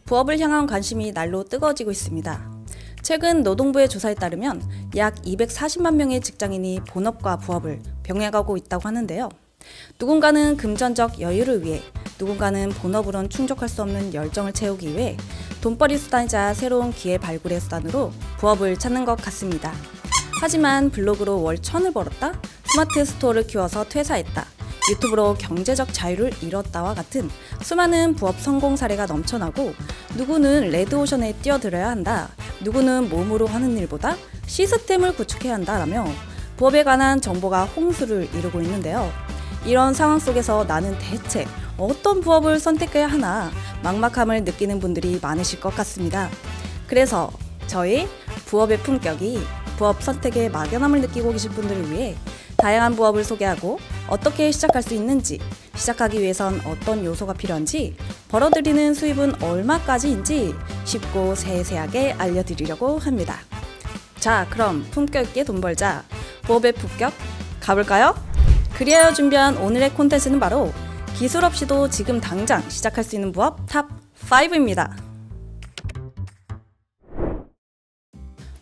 부업을 향한 관심이 날로 뜨거워지고 있습니다. 최근 노동부의 조사에 따르면 약 240만 명의 직장인이 본업과 부업을 병행하고 있다고 하는데요. 누군가는 금전적 여유를 위해, 누군가는 본업으론 충족할 수 없는 열정을 채우기 위해 돈벌이 수단이자 새로운 기회 발굴의 수단으로 부업을 찾는 것 같습니다. 하지만 블로그로 월 1,000을 벌었다, 스마트 스토어를 키워서 퇴사했다, 유튜브로 경제적 자유를 잃었다와 같은 수많은 부업 성공 사례가 넘쳐나고, 누구는 레드오션에 뛰어들어야 한다, 누구는 몸으로 하는 일보다 시스템을 구축해야 한다라며 부업에 관한 정보가 홍수를 이루고 있는데요. 이런 상황 속에서 나는 대체 어떤 부업을 선택해야 하나 막막함을 느끼는 분들이 많으실 것 같습니다. 그래서 저희 부업의 품격이 부업 선택에 막연함을 느끼고 계신 분들을 위해 다양한 부업을 소개하고 어떻게 시작할 수 있는지, 시작하기 위해선 어떤 요소가 필요한지, 벌어들이는 수입은 얼마까지인지 쉽고 세세하게 알려드리려고 합니다. 자, 그럼 품격 있게 돈 벌자, 부업의 품격 가볼까요? 그리하여 준비한 오늘의 콘텐츠는 바로 기술 없이도 지금 당장 시작할 수 있는 부업 탑 5입니다.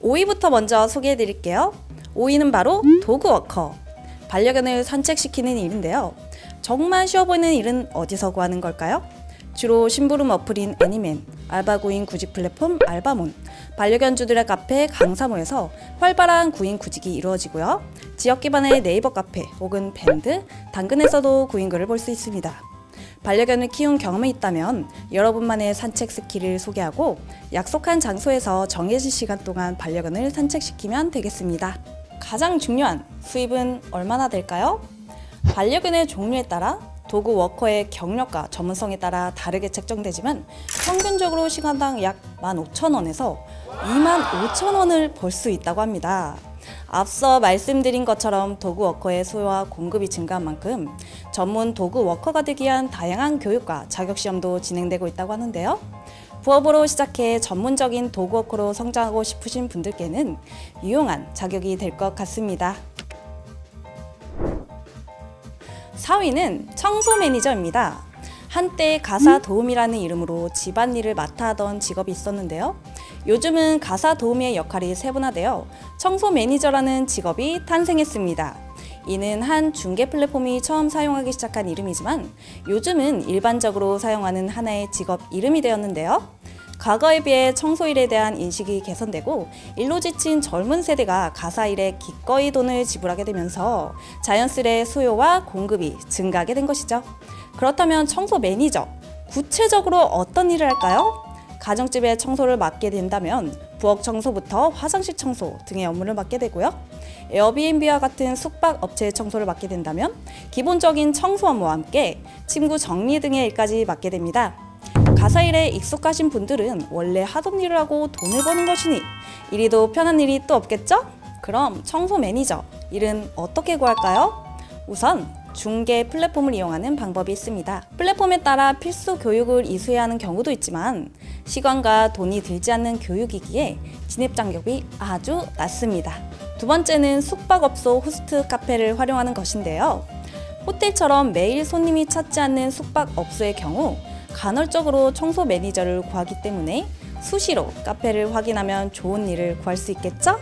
5위부터 먼저 소개해드릴게요. 5위는 바로 도그워커, 반려견을 산책시키는 일인데요. 정말 쉬워 보이는 일은 어디서 구하는 걸까요? 주로 심부름 어플인 애니맨, 알바 구인 구직 플랫폼 알바몬, 반려견주들의 카페 강사모에서 활발한 구인 구직이 이루어지고요. 지역 기반의 네이버 카페 혹은 밴드, 당근에서도 구인글을 볼 수 있습니다. 반려견을 키운 경험이 있다면 여러분만의 산책 스킬을 소개하고 약속한 장소에서 정해진 시간 동안 반려견을 산책시키면 되겠습니다. 가장 중요한 수입은 얼마나 될까요? 반려견의 종류에 따라 도그워커의 경력과 전문성에 따라 다르게 책정되지만 평균적으로 시간당 약 15,000원에서 25,000원을 벌 수 있다고 합니다. 앞서 말씀드린 것처럼 도그워커의 수요와 공급이 증가한 만큼 전문 도그워커가 되기 위한 다양한 교육과 자격시험도 진행되고 있다고 하는데요. 부업으로 시작해 전문적인 도그워커로 성장하고 싶으신 분들께는 유용한 자격이 될 것 같습니다. 4위는 청소 매니저입니다. 한때 가사 도우미라는 이름으로 집안일을 맡아 하던 직업이 있었는데요. 요즘은 가사 도우미의 역할이 세분화되어 청소 매니저라는 직업이 탄생했습니다. 이는 한 중개 플랫폼이 처음 사용하기 시작한 이름이지만 요즘은 일반적으로 사용하는 하나의 직업 이름이 되었는데요. 과거에 비해 청소일에 대한 인식이 개선되고 일로 지친 젊은 세대가 가사일에 기꺼이 돈을 지불하게 되면서 자연스레 수요와 공급이 증가하게 된 것이죠. 그렇다면 청소 매니저, 구체적으로 어떤 일을 할까요? 가정집의 청소를 맡게 된다면 부엌 청소부터 화장실 청소 등의 업무를 맡게 되고요. 에어비앤비와 같은 숙박업체의 청소를 맡게 된다면 기본적인 청소 업무와 함께 침구 정리 등의 일까지 맡게 됩니다. 가사일에 익숙하신 분들은 원래 하던 일을 하고 돈을 버는 것이니 이리도 편한 일이 또 없겠죠? 그럼 청소 매니저, 일은 어떻게 구할까요? 우선 중개 플랫폼을 이용하는 방법이 있습니다. 플랫폼에 따라 필수 교육을 이수해야 하는 경우도 있지만 시간과 돈이 들지 않는 교육이기에 진입 장벽이 아주 낮습니다. 두 번째는 숙박업소 호스트 카페를 활용하는 것인데요. 호텔처럼 매일 손님이 찾지 않는 숙박업소의 경우 간헐적으로 청소 매니저를 구하기 때문에 수시로 카페를 확인하면 좋은 일을 구할 수 있겠죠?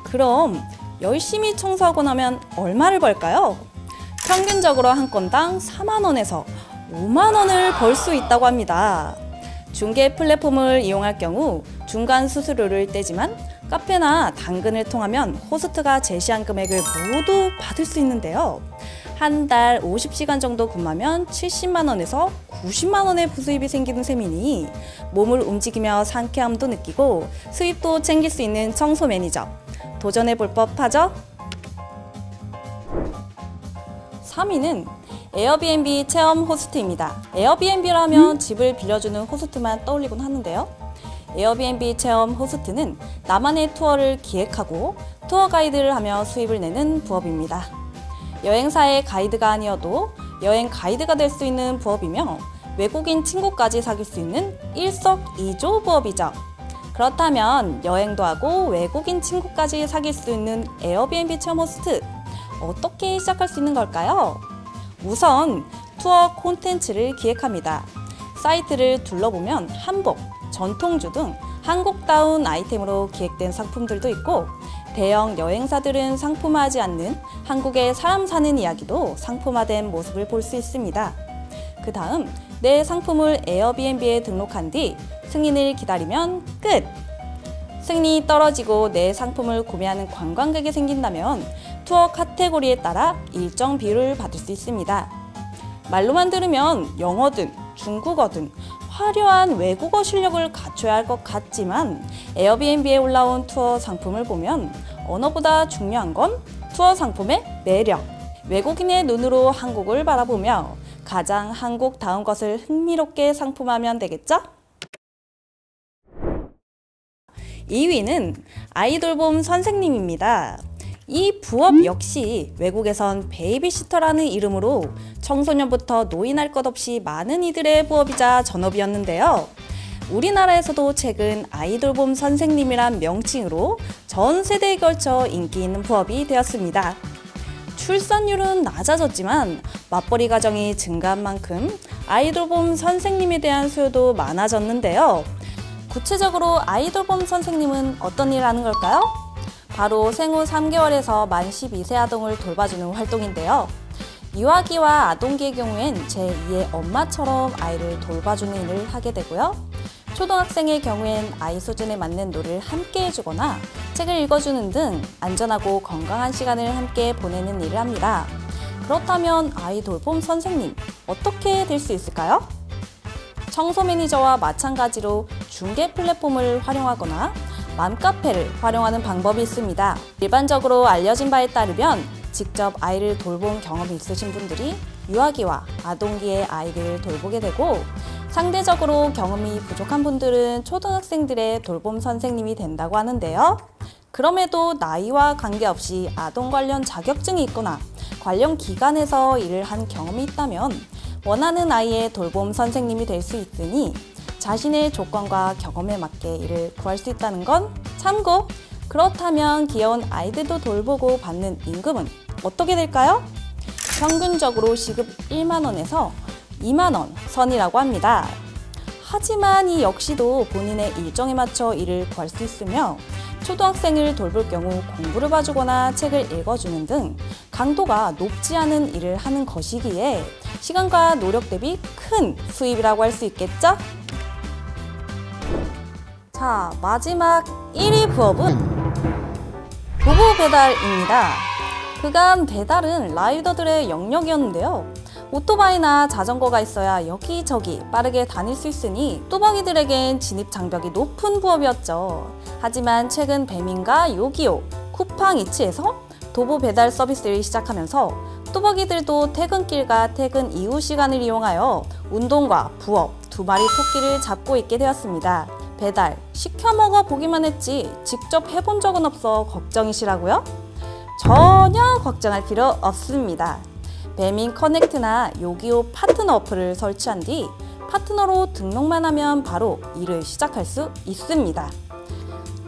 그럼 열심히 청소하고 나면 얼마를 벌까요? 평균적으로 한 건당 4만원에서 5만원을 벌 수 있다고 합니다. 중개 플랫폼을 이용할 경우 중간 수수료를 떼지만 카페나 당근을 통하면 호스트가 제시한 금액을 모두 받을 수 있는데요. 한 달 50시간 정도 근무하면 70만원에서 90만원의 부수입이 생기는 셈이니 몸을 움직이며 상쾌함도 느끼고 수입도 챙길 수 있는 청소 매니저, 도전해볼 법하죠? 3위는 에어비앤비 체험 호스트입니다. 에어비앤비라면 집을 빌려주는 호스트만 떠올리곤 하는데요. 에어비앤비 체험 호스트는 나만의 투어를 기획하고 투어 가이드를 하며 수입을 내는 부업입니다. 여행사의 가이드가 아니어도 여행 가이드가 될 수 있는 부업이며 외국인 친구까지 사귈 수 있는 일석이조 부업이죠. 그렇다면 여행도 하고 외국인 친구까지 사귈 수 있는 에어비앤비 체험 호스트, 어떻게 시작할 수 있는 걸까요? 우선 투어 콘텐츠를 기획합니다. 사이트를 둘러보면 한복, 전통주 등 한국다운 아이템으로 기획된 상품들도 있고, 대형 여행사들은 상품화하지 않는 한국의 사람 사는 이야기도 상품화된 모습을 볼 수 있습니다. 그 다음 내 상품을 에어비앤비에 등록한 뒤 승인을 기다리면 끝! 승인이 떨어지고 내 상품을 구매하는 관광객이 생긴다면 투어 카테고리에 따라 일정 비율을 받을 수 있습니다. 말로만 들으면 영어든 중국어든 화려한 외국어 실력을 갖춰야 할 것 같지만, 에어비앤비에 올라온 투어 상품을 보면 언어보다 중요한 건 투어 상품의 매력. 외국인의 눈으로 한국을 바라보며 가장 한국다운 것을 흥미롭게 상품하면 되겠죠? 2위는 아이돌봄 선생님입니다. 이 부업 역시 외국에선 베이비시터라는 이름으로 청소년부터 노인할 것 없이 많은 이들의 부업이자 전업이었는데요. 우리나라에서도 최근 아이돌봄 선생님이란 명칭으로 전 세대에 걸쳐 인기 있는 부업이 되었습니다. 출산율은 낮아졌지만 맞벌이 가정이 증가한 만큼 아이돌봄 선생님에 대한 수요도 많아졌는데요. 구체적으로 아이돌봄 선생님은 어떤 일을 하는 걸까요? 바로 생후 3개월에서 만 12세 아동을 돌봐주는 활동인데요. 유아기와 아동기의 경우엔 제2의 엄마처럼 아이를 돌봐주는 일을 하게 되고요. 초등학생의 경우엔 아이 수준에 맞는 놀이를 함께 해주거나 책을 읽어주는 등 안전하고 건강한 시간을 함께 보내는 일을 합니다. 그렇다면 아이 돌봄 선생님, 어떻게 될 수 있을까요? 청소 매니저와 마찬가지로 중개 플랫폼을 활용하거나 맘카페를 활용하는 방법이 있습니다. 일반적으로 알려진 바에 따르면 직접 아이를 돌본 경험이 있으신 분들이 유아기와 아동기의 아이들을 돌보게 되고, 상대적으로 경험이 부족한 분들은 초등학생들의 돌봄 선생님이 된다고 하는데요. 그럼에도 나이와 관계없이 아동 관련 자격증이 있거나 관련 기관에서 일을 한 경험이 있다면 원하는 아이의 돌봄 선생님이 될 수 있으니 자신의 조건과 경험에 맞게 일을 구할 수 있다는 건 참고! 그렇다면 귀여운 아이들도 돌보고 받는 임금은 어떻게 될까요? 평균적으로 시급 1만 원에서 2만 원 선이라고 합니다. 하지만 이 역시도 본인의 일정에 맞춰 일을 구할 수 있으며, 초등학생을 돌볼 경우 공부를 봐주거나 책을 읽어주는 등 강도가 높지 않은 일을 하는 것이기에 시간과 노력 대비 큰 수입이라고 할 수 있겠죠? 자, 마지막 1위 부업은 도보 배달입니다. 그간 배달은 라이더들의 영역이었는데요. 오토바이나 자전거가 있어야 여기저기 빠르게 다닐 수 있으니 뚜벅이들에겐 진입 장벽이 높은 부업이었죠. 하지만 최근 배민과 요기요, 쿠팡이츠에서 도보 배달 서비스를 시작하면서 뚜벅이들도 퇴근길과 퇴근 이후 시간을 이용하여 운동과 부업 두 마리 토끼를 잡고 있게 되었습니다. 배달, 시켜 먹어 보기만 했지 직접 해본 적은 없어 걱정이시라고요? 전혀 걱정할 필요 없습니다. 배민 커넥트나 요기요 파트너 어플을 설치한 뒤 파트너로 등록만 하면 바로 일을 시작할 수 있습니다.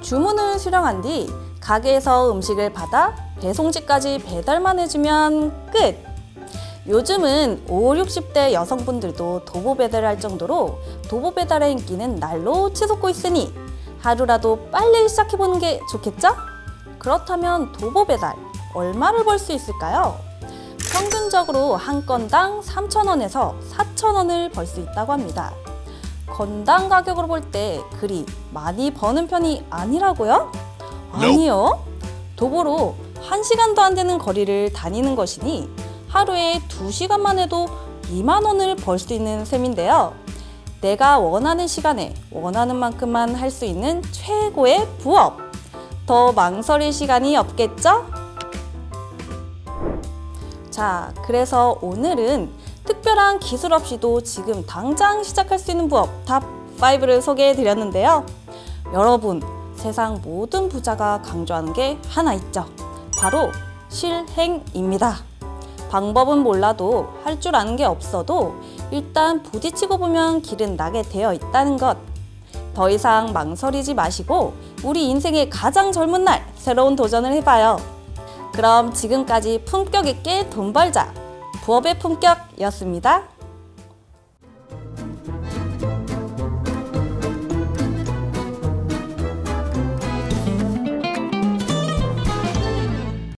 주문을 수령한 뒤 가게에서 음식을 받아 배송지까지 배달만 해주면 끝! 요즘은 5, 60대 여성분들도 도보 배달을 할 정도로 도보 배달의 인기는 날로 치솟고 있으니 하루라도 빨리 시작해보는 게 좋겠죠? 그렇다면 도보 배달 얼마를 벌 수 있을까요? 평균적으로 한 건당 3,000원에서 4,000원을 벌 수 있다고 합니다. 건당 가격으로 볼 때 그리 많이 버는 편이 아니라고요? 아니요. 도보로 1시간도 안 되는 거리를 다니는 것이니 하루에 2시간만 해도 2만 원을 벌 수 있는 셈인데요. 내가 원하는 시간에 원하는 만큼만 할 수 있는 최고의 부업! 더 망설일 시간이 없겠죠? 자, 그래서 오늘은 특별한 기술 없이도 지금 당장 시작할 수 있는 부업 탑 5를 소개해 드렸는데요. 여러분, 세상 모든 부자가 강조하는 게 하나 있죠. 바로 실행입니다. 방법은 몰라도 할 줄 아는 게 없어도 일단 부딪히고 보면 길은 나게 되어 있다는 것. 더 이상 망설이지 마시고 우리 인생의 가장 젊은 날 새로운 도전을 해봐요. 그럼 지금까지 품격 있게 돈 벌자 부업의 품격이었습니다.